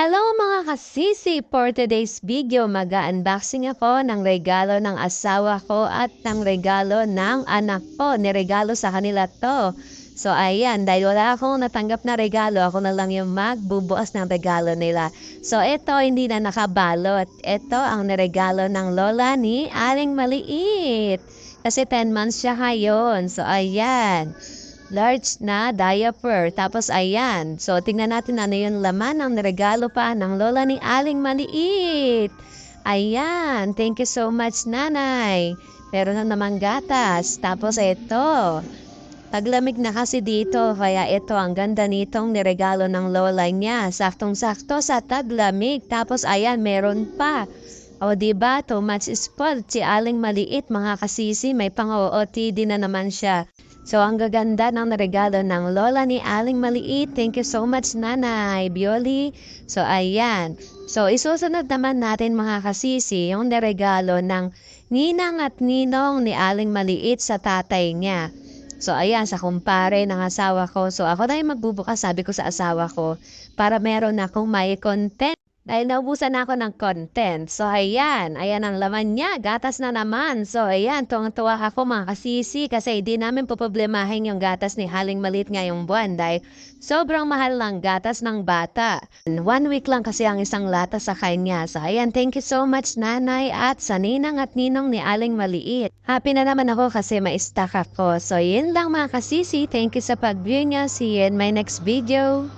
Hello mga kasisi! For today's video, mag-unboxing ako ng regalo ng asawa ko at ng regalo ng anak ko. Niregalo sa kanila to. So ayan, dahil wala akong natanggap na regalo, ako na lang yung magbubuas ng regalo nila. So ito, hindi na nakabalot. Ito ang niregalo ng lola ni Aling Maliit. Kasi 10 months siya ngayon. So ayan, large na diaper. Tapos ayan. So tingnan natin ano yung laman ng regalo pa ng lola ni Aling Maliit. Ayan. Thank you so much, nanay. Meron na naman gatas. Tapos ito. Taglamig na kasi dito, kaya ito ang ganda nitong niregalo ng lola niya. Saktong-sakto sa taglamig. Tapos ayan, meron pa. O diba, too much spoiled si Aling Maliit, mga kasisi, may pang-OOTD na naman siya. So, ang gaganda ng regalo ng lola ni Aling Maliit. Thank you so much, Nanay Bioli. So, ayan. So, isusunod naman natin mga kasisi yung regalo ng ninang at ninong ni Aling Maliit sa tatay niya. So, ayan, sa kumpare ng asawa ko. So, ako na yung magbubukas, sabi ko sa asawa ko, para meron akong may content. Dahil naubusan na ako ng content. So, ayan. Ayan ang laman niya. Gatas na naman. So, ayan. Tuwang-tuwa ako mga kasisi kasi hindi namin poproblemahin yung gatas ni Aling Maliit ngayong buwan dahil sobrang mahal ng gatas ng bata. 1 week lang kasi ang isang lata sa kanya. So, ayan. Thank you so much, nanay at sa ninang at ninong ni Aling Maliit. Happy na naman ako kasi ma-stack ako. So, yun lang mga kasisi. Thank you sa pag-view niya. See you in my next video.